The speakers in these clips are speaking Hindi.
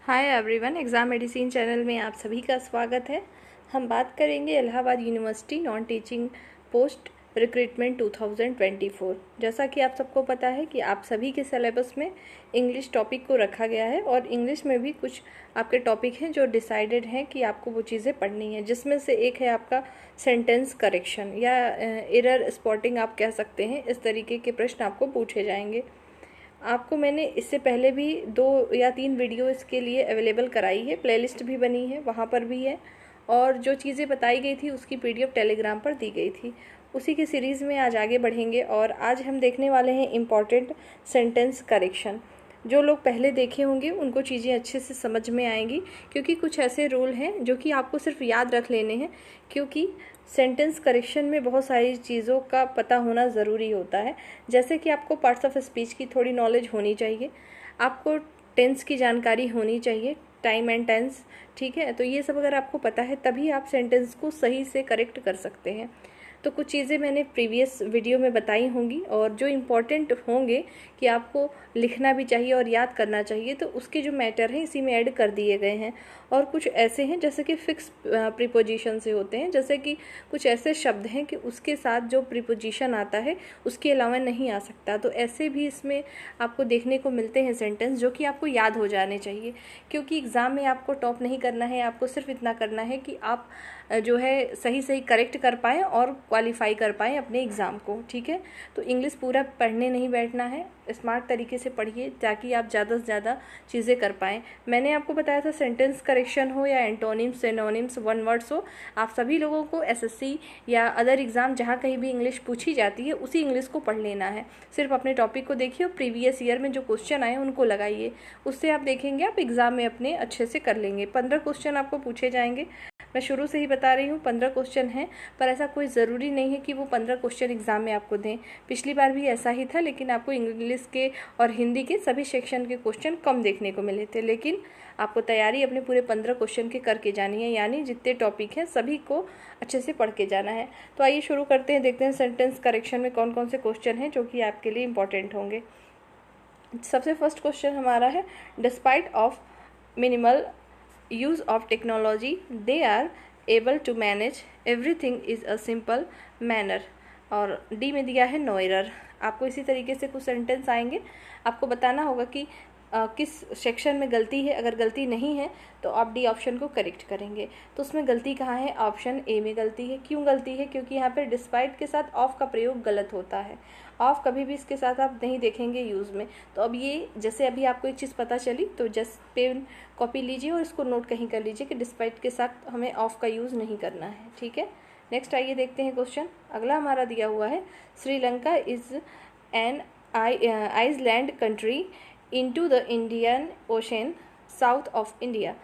Hi everyone, exam medicine channel में आप सभी का स्वागत है। हम बात करेंगे Allahabad university non teaching post recruitment 2024। जैसा कि आप सबको पता है कि आप सभी के सिलेबस में इंग्लिश टॉपिक को रखा गया है और इंग्लिश में भी कुछ आपके टॉपिक हैं जो डिसाइडेड हैं कि आपको वो चीज़ें पढ़नी है, जिसमें से एक है आपका सेंटेंस करेक्शन या एरर स्पॉटिंग आप कह सकते हैं। इस तरीके के प्रश्न आपको पूछे जाएंगे। आपको मैंने इससे पहले भी 2 या 3 वीडियो इसके लिए अवेलेबल कराई है, प्लेलिस्ट भी बनी है, वहाँ पर भी है, और जो चीज़ें बताई गई थी उसकी पीडीएफ टेलीग्राम पर दी गई थी। उसी के सीरीज़ में आज आगे बढ़ेंगे और आज हम देखने वाले हैं इम्पॉर्टेंट सेंटेंस करेक्शन। जो लोग पहले देखे होंगे उनको चीज़ें अच्छे से समझ में आएंगी, क्योंकि कुछ ऐसे रूल हैं जो कि आपको सिर्फ याद रख लेने हैं, क्योंकि सेंटेंस करेक्शन में बहुत सारी चीज़ों का पता होना ज़रूरी होता है। जैसे कि आपको पार्ट्स ऑफ स्पीच की थोड़ी नॉलेज होनी चाहिए, आपको टेंस की जानकारी होनी चाहिए, टाइम एंड टेंस, ठीक है। तो ये सब अगर आपको पता है तभी आप सेंटेंस को सही से करेक्ट कर सकते हैं। तो कुछ चीज़ें मैंने प्रीवियस वीडियो में बताई होंगी और जो इम्पोर्टेंट होंगे कि आपको लिखना भी चाहिए और याद करना चाहिए, तो उसके जो मैटर हैं इसी में ऐड कर दिए गए हैं। और कुछ ऐसे हैं जैसे कि फिक्स प्रीपोजिशन से होते हैं, जैसे कि कुछ ऐसे शब्द हैं कि उसके साथ जो प्रीपोजिशन आता है उसके अलावा नहीं आ सकता। तो ऐसे भी इसमें आपको देखने को मिलते हैं सेंटेंस जो कि आपको याद हो जाने चाहिए, क्योंकि एग्ज़ाम में आपको टॉप नहीं करना है। आपको सिर्फ इतना करना है कि आप जो है सही सही करेक्ट कर पाएँ और क्वालिफाई कर पाएँ अपने एग्ज़ाम को, ठीक है। तो इंग्लिश पूरा पढ़ने नहीं बैठना है, स्मार्ट तरीके से पढ़िए ताकि आप ज़्यादा से ज़्यादा चीज़ें कर पाएँ। मैंने आपको बताया था सेंटेंस करेक्शन हो या एंटोनिम्स, सिनोनिम्स, वन वर्ड्स हो, आप सभी लोगों को एसएससी या अदर एग्ज़ाम जहाँ कहीं भी इंग्लिश पूछी जाती है उसी इंग्लिश को पढ़ लेना है। सिर्फ अपने टॉपिक को देखिए और प्रीवियस ईयर में जो क्वेश्चन आए उनको लगाइए, उससे आप देखेंगे आप एग्ज़ाम में अपने अच्छे से कर लेंगे। 15 क्वेश्चन आपको पूछे जाएंगे। मैं शुरू से ही बता रही हूँ 15 क्वेश्चन हैं, पर ऐसा कोई ज़रूरी नहीं है कि वो 15 क्वेश्चन एग्ज़ाम में आपको दें। पिछली बार भी ऐसा ही था, लेकिन आपको इंग्लिश के और हिंदी के सभी सेक्शन के क्वेश्चन कम देखने को मिले थे। लेकिन आपको तैयारी अपने पूरे 15 क्वेश्चन की करके जानी है, यानी जितने टॉपिक हैं सभी को अच्छे से पढ़ के जाना है। तो आइए शुरू करते हैं, देखते हैं सेंटेंस करेक्शन में कौन कौन से क्वेश्चन हैं जो कि आपके लिए इंपॉर्टेंट होंगे। सबसे फर्स्ट क्वेश्चन हमारा है, despite of minimal use of technology they are able to manage everything is a simple manner। और डी में दिया है नो एरर। आपको इसी तरीके से कुछ सेंटेंस आएंगे, आपको बताना होगा कि किस सेक्शन में गलती है। अगर गलती नहीं है तो आप डी ऑप्शन को करेक्ट करेंगे। तो उसमें गलती कहाँ है? ऑप्शन ए में गलती है। क्यों गलती है? क्योंकि यहाँ पे डिस्पाइट के साथ ऑफ का प्रयोग गलत होता है। ऑफ कभी भी इसके साथ आप नहीं देखेंगे यूज़ में। तो अब ये जैसे अभी आपको एक चीज़ पता चली, तो जस्ट पेन कॉपी लीजिए और इसको नोट कहीं कर लीजिए कि डिस्पाइट के साथ हमें ऑफ का यूज़ नहीं करना है, ठीक है। नेक्स्ट आइए देखते हैं क्वेश्चन। अगला हमारा दिया हुआ है, Sri Lanka is an island country into the Indian Ocean south of India.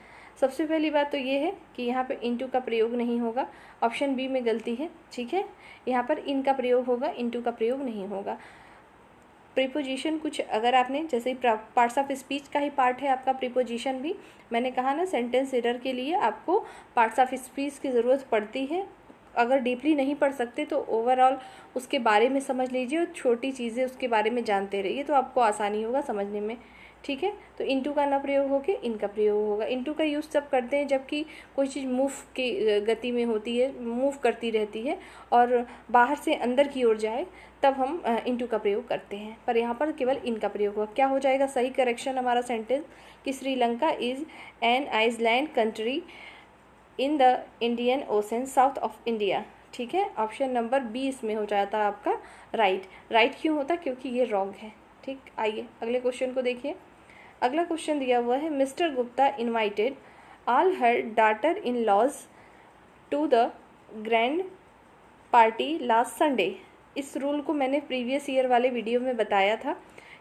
सबसे पहली बात तो ये है कि यहाँ पे इनटू का प्रयोग नहीं होगा, ऑप्शन बी में गलती है, ठीक है। यहाँ पर इन का प्रयोग होगा, इनटू का प्रयोग नहीं होगा। प्रीपोजिशन कुछ अगर आपने, जैसे पार्ट्स ऑफ स्पीच का ही पार्ट है आपका प्रीपोजिशन भी, मैंने कहा ना सेंटेंस एरर के लिए आपको पार्ट्स ऑफ स्पीच की ज़रूरत पड़ती है। अगर डीपली नहीं पढ़ सकते तो ओवरऑल उसके बारे में समझ लीजिए और छोटी चीज़ें उसके बारे में जानते रहिए, तो आपको आसानी होगा समझने में, ठीक है। तो इनटू का ना प्रयोग होकर इनका प्रयोग होगा। इनटू का यूज़ तब करते हैं जबकि कोई चीज़ मूव की गति में होती है, मूव करती रहती है और बाहर से अंदर की ओर जाए, तब हम इनटू का प्रयोग करते हैं। पर यहाँ पर केवल इनका प्रयोग होगा। क्या हो जाएगा सही करेक्शन हमारा सेंटेंस कि Sri Lanka is an island country in the Indian Ocean south of India, ठीक है। ऑप्शन नंबर बी इसमें हो जाता है आपका राइट। राइट क्यों होता? क्योंकि ये रॉन्ग है, ठीक। आइए अगले क्वेश्चन को देखिए। अगला क्वेश्चन दिया हुआ है, mister Gupta invited all her daughter in laws to the grand party last Sunday. इस रूल को मैंने प्रीवियस ईयर वाले वीडियो में बताया था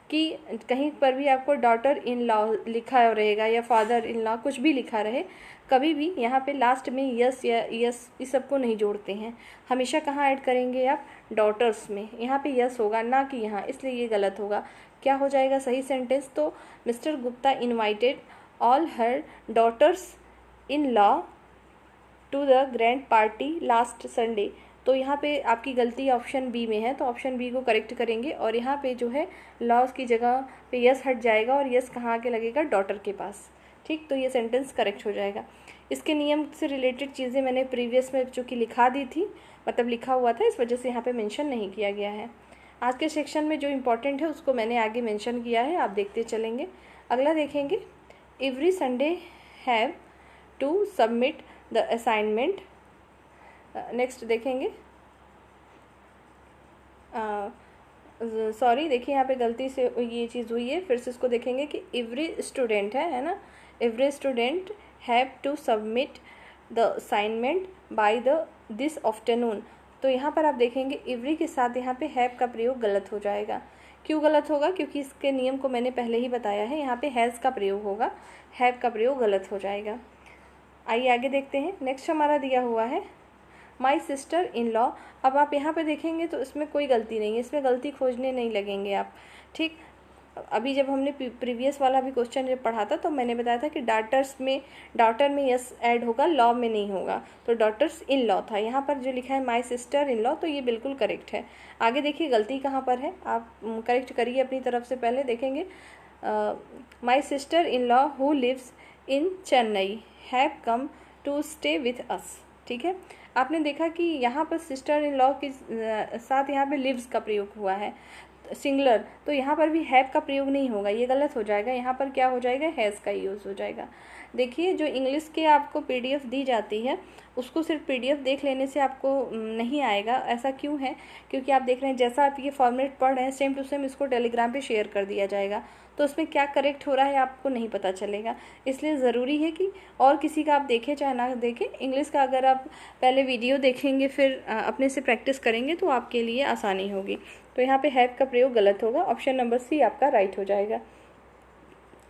कि कहीं पर भी आपको डॉटर इन लॉ लिखा रहेगा या फादर इन लॉ कुछ भी लिखा रहे, कभी भी यहाँ पे लास्ट में यस या यस इस सबको नहीं जोड़ते हैं। हमेशा कहाँ ऐड करेंगे आप? डॉटर्स में। यहाँ पे यस होगा ना कि यहाँ, इसलिए ये गलत होगा। क्या हो जाएगा सही सेंटेंस? तो mister Gupta invited all her daughters in law to the grand party last Sunday. तो यहाँ पे आपकी गलती ऑप्शन बी में है, तो ऑप्शन बी को करेक्ट करेंगे और यहाँ पे जो है लॉज की जगह पे यस हट जाएगा और यस कहाँ आके लगेगा? डॉटर के पास, ठीक, तो ये सेंटेंस करेक्ट हो जाएगा। इसके नियम से रिलेटेड चीज़ें मैंने प्रीवियस में चूँकि लिखा दी थी, मतलब लिखा हुआ था, इस वजह से यहाँ पे मेंशन नहीं किया गया है। आज के सेक्शन में जो इम्पोर्टेंट है उसको मैंने आगे मेंशन किया है, आप देखते चलेंगे। अगला देखेंगे, every Sunday have to submit the assignment. Next देखेंगे, सॉरी देखिए यहाँ पे गलती से ये चीज़ हुई है, फिर से इसको देखेंगे कि एवरी स्टूडेंट है ना, every student have to submit the assignment by the this afternoon. तो यहाँ पर आप देखेंगे एवरी के साथ यहाँ पे हैव का प्रयोग गलत हो जाएगा। क्यों गलत होगा? क्योंकि इसके नियम को मैंने पहले ही बताया है, यहाँ पे हैज़ का प्रयोग होगा, हैव का प्रयोग गलत हो जाएगा। आइए आगे देखते हैं। नेक्स्ट हमारा दिया हुआ है माई सिस्टर इन लॉ। अब आप यहाँ पे देखेंगे तो इसमें कोई गलती नहीं है, इसमें गलती खोजने नहीं लगेंगे आप, ठीक। अभी जब हमने प्रीवियस वाला भी क्वेश्चन जब पढ़ा था तो मैंने बताया था कि डॉटर में यस ऐड होगा, लॉ में नहीं होगा, तो डॉटर्स इन लॉ था। यहाँ पर जो लिखा है माई सिस्टर इन लॉ, तो ये बिल्कुल करेक्ट है। आगे देखिए गलती कहाँ पर है, आप करेक्ट करिए अपनी तरफ से। पहले देखेंगे my sister in law who lives in Chennai have come to stay with us. ठीक है, आपने देखा कि यहाँ पर सिस्टर इन लॉ के साथ यहाँ पे लिव्स का प्रयोग हुआ है सिंगुलर, तो यहाँ पर भी हैव का प्रयोग नहीं होगा, ये गलत हो जाएगा। यहाँ पर क्या हो जाएगा, हैज़ का यूज़ हो जाएगा। देखिए जो इंग्लिश के आपको पीडीएफ दी जाती है उसको सिर्फ पीडीएफ देख लेने से आपको नहीं आएगा। ऐसा क्यों है? क्योंकि आप देख रहे हैं जैसा आप ये फॉर्मेट पढ़ रहे हैं सेम टू सेम इसको टेलीग्राम पे शेयर कर दिया जाएगा, तो उसमें क्या करेक्ट हो रहा है आपको नहीं पता चलेगा। इसलिए ज़रूरी है कि और किसी का आप देखें चाहे ना देखें, इंग्लिश का अगर आप पहले वीडियो देखेंगे फिर अपने से प्रैक्टिस करेंगे तो आपके लिए आसानी होगी। तो यहाँ पे हैव का प्रयोग गलत होगा, ऑप्शन नंबर सी आपका राइट हो जाएगा।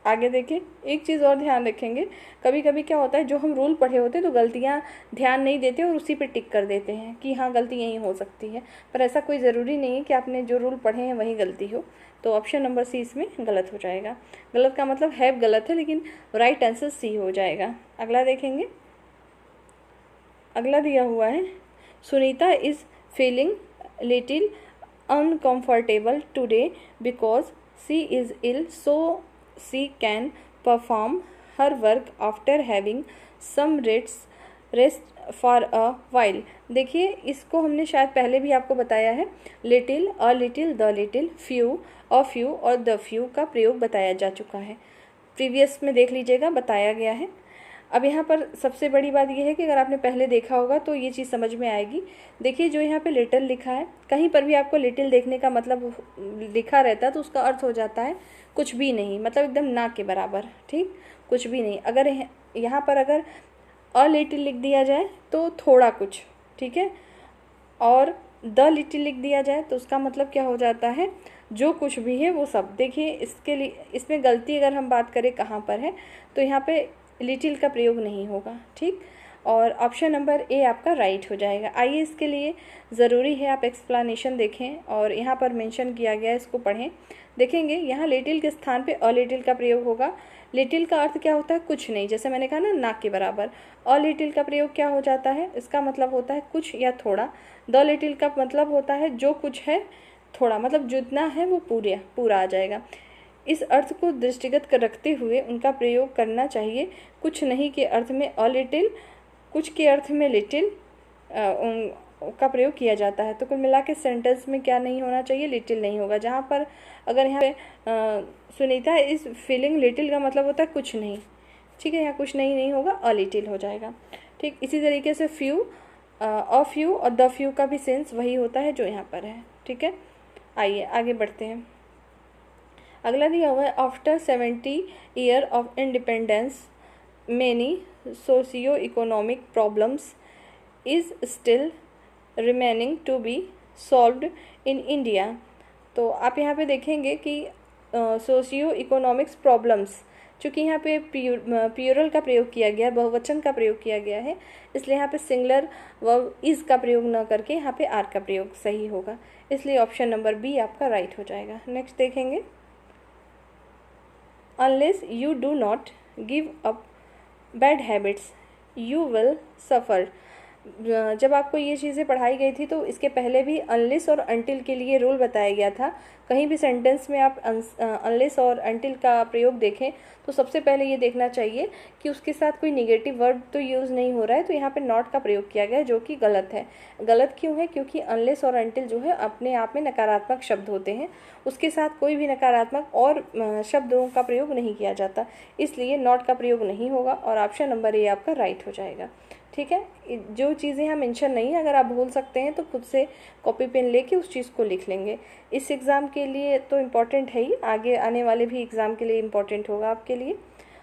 आगे देखें, एक चीज़ और ध्यान रखेंगे, कभी कभी क्या होता है जो हम रूल पढ़े होते हैं तो गलतियाँ ध्यान नहीं देते और उसी पे टिक कर देते हैं कि हाँ गलती यहीं हो सकती है, पर ऐसा कोई ज़रूरी नहीं है कि आपने जो रूल पढ़े हैं वही गलती हो। तो ऑप्शन नंबर सी इसमें गलत हो जाएगा। गलत का मतलब हैव गलत है लेकिन राइट आंसर सी हो जाएगा। अगला देखेंगे, अगला दिया हुआ है Sunita is feeling little uncomfortable today because she is ill, so she can perform her work after having some rest for a while। देखिए इसको हमने शायद पहले भी आपको बताया है, little, a little, the little, few, a few और द फ्यू का प्रयोग बताया जा चुका है, प्रीवियस में देख लीजिएगा बताया गया है। अब यहाँ पर सबसे बड़ी बात यह है कि अगर आपने पहले देखा होगा तो ये चीज़ समझ में आएगी। देखिए जो यहाँ पे लिटिल लिखा है, कहीं पर भी आपको लिटिल देखने का मतलब लिखा रहता है तो उसका अर्थ हो जाता है कुछ भी नहीं, मतलब एकदम ना के बराबर, ठीक, कुछ भी नहीं। अगर यहाँ पर अगर अ लिटिल लिख दिया जाए तो थोड़ा कुछ, ठीक है, और द लिटिल लिख दिया जाए तो उसका मतलब क्या हो जाता है, जो कुछ भी है वो सब। देखिए इसके लिए इसमें गलती अगर हम बात करें कहाँ पर है तो यहाँ पे लिटिल का प्रयोग नहीं होगा, ठीक, और ऑप्शन नंबर ए आपका राइट हो जाएगा। आइए इसके लिए ज़रूरी है आप एक्सप्लेनेशन देखें और यहाँ पर मेंशन किया गया है, इसको पढ़ें। देखेंगे यहाँ लिटिल के स्थान पे अ लिटिल का प्रयोग होगा। लिटिल का अर्थ क्या होता है, कुछ नहीं, जैसे मैंने कहा ना के बराबर। अ लिटिल का प्रयोग क्या हो जाता है, इसका मतलब होता है कुछ या थोड़ा। द लिटिल का मतलब होता है जो कुछ है थोड़ा, मतलब जितना है वो पूरा आ जाएगा। इस अर्थ को दृष्टिगत कर रखते हुए उनका प्रयोग करना चाहिए। कुछ नहीं के अर्थ में अ लिटिल, कुछ के अर्थ में लिटिल का प्रयोग किया जाता है। तो कुल मिला के सेंटेंस में क्या नहीं होना चाहिए, लिटिल नहीं होगा। जहाँ पर अगर यहाँ पे सुनीता इस फीलिंग लिटिल का मतलब होता है कुछ नहीं, ठीक है, यहाँ कुछ नहीं होगा, अ लिटिल हो जाएगा, ठीक। इसी तरीके से फ्यू, अ फ्यू और द फ्यू का भी सेंस वही होता है जो यहाँ पर है, ठीक है। आइए आगे बढ़ते हैं। अगला दिया हुआ है after 70 year of independence many socio economic problems is still remaining to be solved in India. तो आप यहाँ पे देखेंगे कि सोशियो इकोनॉमिक्स प्रॉब्लम्स, चूँकि यहाँ पे प्यूरल का प्रयोग किया गया है, बहुवचन का प्रयोग किया गया है, इसलिए यहाँ पे सिंगुलर वर्ब इज़ का प्रयोग न करके यहाँ पे आर का प्रयोग सही होगा, इसलिए ऑप्शन नंबर बी आपका राइट हो जाएगा। नेक्स्ट देखेंगे, unless you do not give up bad habits you will suffer जब आपको ये चीज़ें पढ़ाई गई थी तो इसके पहले भी अनलेस और अनटिल के लिए रूल बताया गया था। कहीं भी सेंटेंस में आप अनलेस और अनटिल का प्रयोग देखें तो सबसे पहले ये देखना चाहिए कि उसके साथ कोई निगेटिव वर्ब तो यूज़ नहीं हो रहा है। तो यहाँ पे नॉट का प्रयोग किया गया है, जो कि गलत है। गलत क्यों है? क्योंकि अनलेस और अनटिल जो है अपने आप में नकारात्मक शब्द होते हैं, उसके साथ कोई भी नकारात्मक और शब्दों का प्रयोग नहीं किया जाता, इसलिए नॉट का प्रयोग नहीं होगा और ऑप्शन नंबर ए आपका राइट हो जाएगा। ठीक है, जो चीज़ें हम मेंशन नहीं, अगर आप भूल सकते हैं तो खुद से कॉपी पेन लेके उस चीज़ को लिख लेंगे। इस एग्ज़ाम के लिए तो इम्पॉर्टेंट है ही, आगे आने वाले भी एग्ज़ाम के लिए इम्पॉर्टेंट होगा आपके लिए।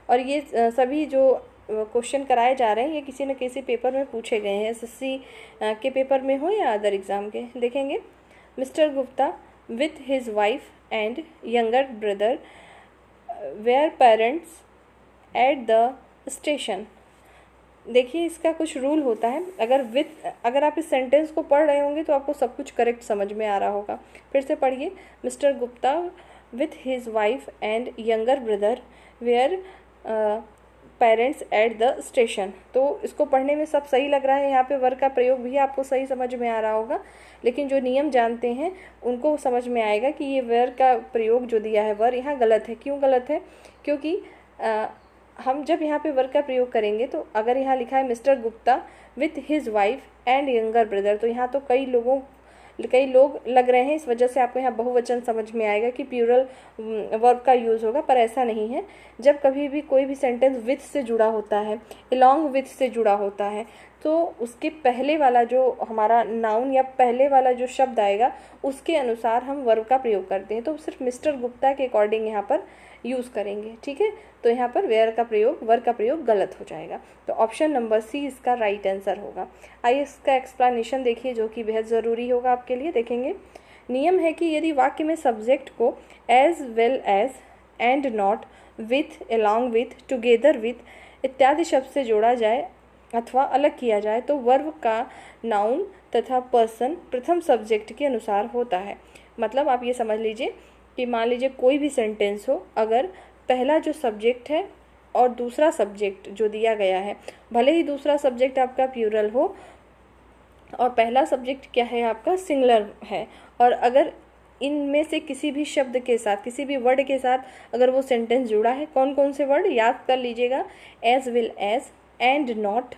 और ये सभी जो क्वेश्चन कराए जा रहे हैं ये किसी न किसी पेपर में पूछे गए हैं, एसएससी के पेपर में हो या अदर एग्ज़ाम के। देखेंगे, mister Gupta with his wife and younger brother were parents at the station. देखिए, इसका कुछ रूल होता है। अगर आप इस सेंटेंस को पढ़ रहे होंगे तो आपको सब कुछ करेक्ट समझ में आ रहा होगा। फिर से पढ़िए, mister Gupta with his wife and younger brother were parents at the station. तो इसको पढ़ने में सब सही लग रहा है, यहाँ पे वर का प्रयोग भी आपको सही समझ में आ रहा होगा, लेकिन जो नियम जानते हैं उनको समझ में आएगा कि ये वर का प्रयोग जो दिया है वर यहाँ गलत है। क्यों गलत है? क्योंकि हम जब यहाँ पे वर्क का प्रयोग करेंगे तो अगर यहाँ लिखा है mister Gupta with his wife and younger brother, तो यहाँ तो कई लोग लग रहे हैं, इस वजह से आपको यहाँ बहुवचन समझ में आएगा कि प्लूरल वर्ब का यूज़ होगा, पर ऐसा नहीं है। जब कभी भी कोई भी सेंटेंस विथ से जुड़ा होता है, अलोंग विथ से जुड़ा होता है, तो उसके पहले वाला जो हमारा नाउन या पहले वाला जो शब्द आएगा उसके अनुसार हम वर्ब का प्रयोग करते हैं। तो सिर्फ मिस्टर गुप्ता के अकॉर्डिंग यहाँ पर यूज़ करेंगे। ठीक है, तो यहाँ पर वेयर का प्रयोग, वर का प्रयोग गलत हो जाएगा। तो ऑप्शन नंबर सी इसका राइट आंसर होगा। आइए इसका एक्सप्लेनेशन देखिए, जो कि बेहद ज़रूरी होगा आपके लिए। देखेंगे, नियम है कि यदि वाक्य में सब्जेक्ट को as well as, and not, with, along with, together with इत्यादि शब्द से जोड़ा जाए अथवा अलग किया जाए तो वर्ब का नाउन तथा पर्सन प्रथम सब्जेक्ट के अनुसार होता है। मतलब आप ये समझ लीजिए कि मान लीजिए कोई भी सेंटेंस हो, अगर पहला जो सब्जेक्ट है और दूसरा सब्जेक्ट जो दिया गया है, भले ही दूसरा सब्जेक्ट आपका प्लूरल हो और पहला सब्जेक्ट क्या है आपका सिंगुलर है, और अगर इनमें से किसी भी शब्द के साथ, किसी भी वर्ड के साथ अगर वो सेंटेंस जुड़ा है, कौन कौन से वर्ड याद कर लीजिएगा, as well as, and not,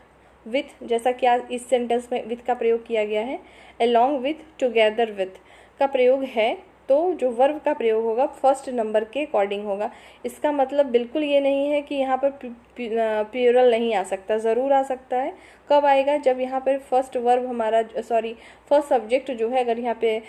with, जैसा कि आज इस सेंटेंस में विथ का प्रयोग किया गया है, अलॉन्ग विथ, टुगेदर विथ का प्रयोग है, तो जो वर्ब का प्रयोग होगा फर्स्ट नंबर के अकॉर्डिंग होगा। इसका मतलब बिल्कुल ये नहीं है कि यहाँ पर प्लूरल नहीं आ सकता, ज़रूर आ सकता है। कब आएगा? जब यहाँ पर फर्स्ट वर्ब हमारा फर्स्ट सब्जेक्ट जो है अगर यहाँ पे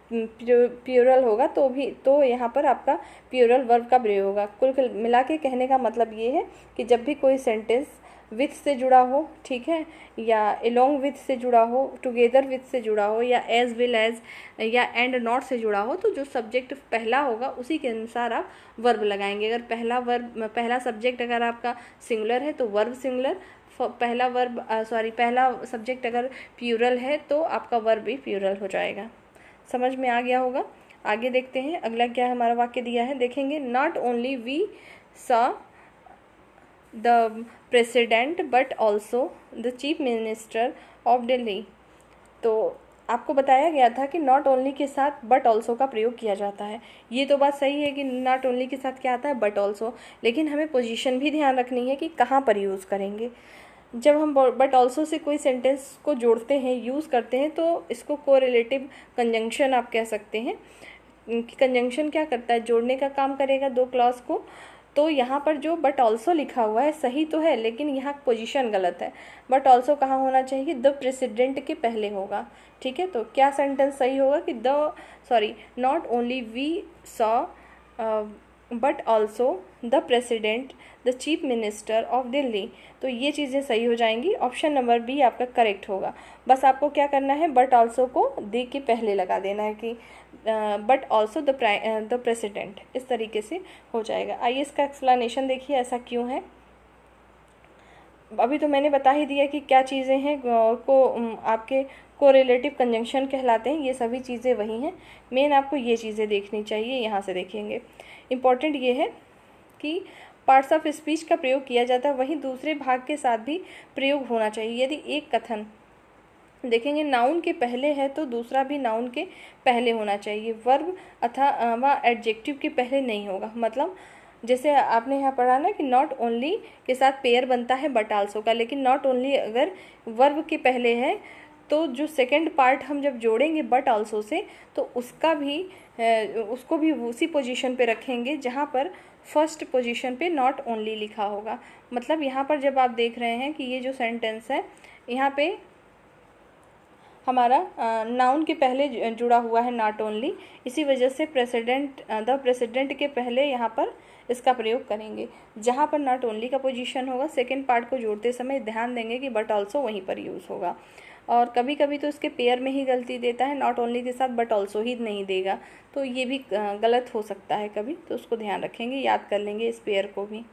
प्लूरल होगा तो यहाँ पर आपका प्लूरल वर्ब का प्रयोग होगा। कुल मिला के कहने का मतलब ये है कि जब भी कोई सेंटेंस विथ से जुड़ा हो, ठीक है, या अलोंग विथ से जुड़ा हो, टुगेदर विथ से जुड़ा हो, या एज विल एज या एंड नॉट से जुड़ा हो, तो जो सब्जेक्ट पहला होगा उसी के अनुसार आप वर्ब लगाएंगे। अगर पहला सब्जेक्ट अगर आपका सिंगुलर है तो वर्ब सिंगुलर, पहला सब्जेक्ट अगर प्लूरल है तो आपका वर्ब भी प्लूरल हो जाएगा। समझ में आ गया होगा। आगे देखते हैं अगला क्या हमारा वाक्य दिया है। देखेंगे, not only we saw the president but also the chief minister of Delhi. तो आपको बताया गया था कि नॉट ओनली के साथ बट ऑल्सो का प्रयोग किया जाता है। ये तो बात सही है कि नॉट ओनली के साथ क्या आता है, बट ऑल्सो, लेकिन हमें पोजीशन भी ध्यान रखनी है कि कहाँ पर यूज़ करेंगे। जब हम बट ऑल्सो से कोई सेंटेंस को जोड़ते हैं, यूज़ करते हैं, तो इसको कोरिलेटिव कंजंक्शन आप कह सकते हैं। कंजंक्शन क्या करता है, जोड़ने का काम करेगा दो क्लॉज को। तो यहाँ पर जो बट ऑल्सो लिखा हुआ है सही तो है, लेकिन यहाँ पोजीशन गलत है। बट ऑल्सो कहाँ होना चाहिए, द प्रेसिडेंट के पहले होगा। ठीक है, तो क्या सेंटेंस सही होगा कि not only we saw but also the president the chief minister of Delhi. तो ये चीज़ें सही हो जाएंगी। ऑप्शन नंबर बी आपका करेक्ट होगा। बस आपको क्या करना है, बट ऑल्सो को द के पहले लगा देना है कि बट ऑल्सो द प्रेसिडेंट, इस तरीके से हो जाएगा। आइए इसका एक्सप्लेनेशन देखिए, ऐसा क्यों है। अभी तो मैंने बता ही दिया कि क्या चीज़ें हैं को आपके कोरिलेटिव कंजंक्शन कहलाते हैं। ये सभी चीज़ें वही हैं, मेन आपको ये चीज़ें देखनी चाहिए। यहाँ से देखेंगे, इम्पॉर्टेंट ये है कि पार्ट्स ऑफ स्पीच का प्रयोग किया जाता है वहीं दूसरे भाग के साथ भी प्रयोग होना चाहिए। यदि एक कथन देखेंगे नाउन के पहले है तो दूसरा भी नाउन के पहले होना चाहिए, वर्ब अथवा एडजेक्टिव के पहले नहीं होगा। मतलब जैसे आपने यहाँ पढ़ा ना कि नॉट ओनली के साथ पेयर बनता है बट आल्सो का, लेकिन नॉट ओनली अगर वर्ब के पहले है तो जो सेकंड पार्ट हम जब जोड़ेंगे बट आल्सो से तो उसको भी उसी पोजीशन पे रखेंगे जहाँ पर फर्स्ट पोजीशन पे नॉट ओनली लिखा होगा। मतलब यहाँ पर जब आप देख रहे हैं कि ये जो सेंटेंस है यहाँ पे हमारा नाउन के पहले जुड़ा हुआ है नॉट ओनली, इसी वजह से द प्रेसिडेंट के पहले यहाँ पर इसका प्रयोग करेंगे। जहाँ पर नॉट ओनली का पोजीशन होगा सेकंड पार्ट को जोड़ते समय ध्यान देंगे कि बट ऑल्सो वहीं पर यूज़ होगा। और कभी कभी तो इसके पेयर में ही गलती देता है, नॉट ओनली के साथ बट ऑल्सो ही नहीं देगा, तो ये भी गलत हो सकता है कभी, तो उसको ध्यान रखेंगे, याद कर लेंगे इस पेयर को भी।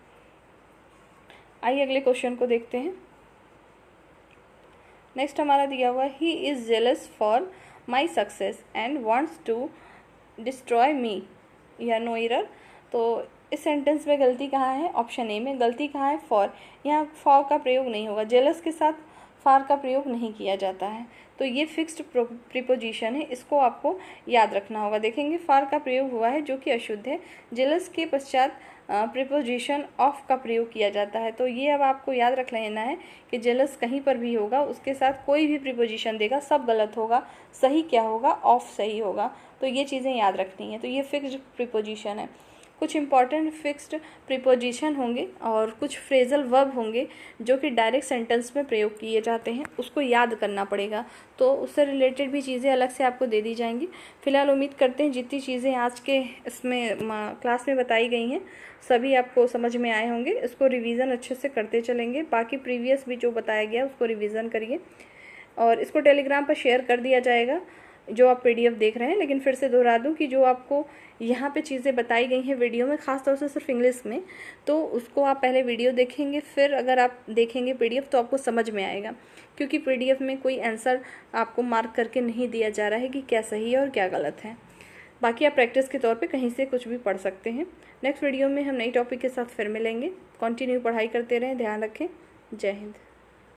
आइए अगले क्वेश्चन को देखते हैं। नेक्स्ट हमारा दिया हुआ ही is jealous for my success and wants to destroy me या नो एरर। तो इस सेंटेंस में गलती कहाँ है? ऑप्शन ए में गलती कहाँ है? फॉर। यहाँ फॉर का प्रयोग नहीं होगा, जेलस के साथ फॉर का प्रयोग नहीं किया जाता है, तो ये फिक्स्ड प्रीपोजिशन है, इसको आपको याद रखना होगा। देखेंगे फॉर का प्रयोग हुआ है जो कि अशुद्ध है, जेलस के पश्चात प्रीपोजिशन ऑफ का प्रयोग किया जाता है। तो ये अब आपको याद रख लेना है कि जेलस कहीं पर भी होगा उसके साथ कोई भी प्रीपोजिशन देगा सब गलत होगा, सही क्या होगा? ऑफ सही होगा। तो ये चीज़ें याद रखनी है। तो ये फिक्स्ड प्रीपोजिशन है। कुछ इंपॉर्टेंट फिक्स्ड प्रीपोजिशन होंगे और कुछ फ्रेजल वर्ब होंगे जो कि डायरेक्ट सेंटेंस में प्रयोग किए जाते हैं, उसको याद करना पड़ेगा। तो उससे रिलेटेड भी चीज़ें अलग से आपको दे दी जाएंगी। फिलहाल उम्मीद करते हैं जितनी चीज़ें आज के इसमें क्लास में बताई गई हैं सभी आपको समझ में आए होंगे। इसको रिवीजन अच्छे से करते चलेंगे, बाकी प्रीवियस भी जो बताया गया उसको रिवीजन करिए और इसको टेलीग्राम पर शेयर कर दिया जाएगा जो आप पीडीएफ देख रहे हैं। लेकिन फिर से दोहरा दूं कि जो आपको यहाँ पे चीज़ें बताई गई हैं वीडियो में, ख़ास तौर से सिर्फ इंग्लिश में, तो उसको आप पहले वीडियो देखेंगे, फिर अगर आप देखेंगे पीडीएफ तो आपको समझ में आएगा, क्योंकि पीडीएफ में कोई आंसर आपको मार्क करके नहीं दिया जा रहा है कि क्या सही है और क्या गलत है। बाकी आप प्रैक्टिस के तौर पे कहीं से कुछ भी पढ़ सकते हैं। नेक्स्ट वीडियो में हम नई टॉपिक के साथ फिर मिलेंगे। कंटिन्यू पढ़ाई करते रहें, ध्यान रखें। जय हिंद।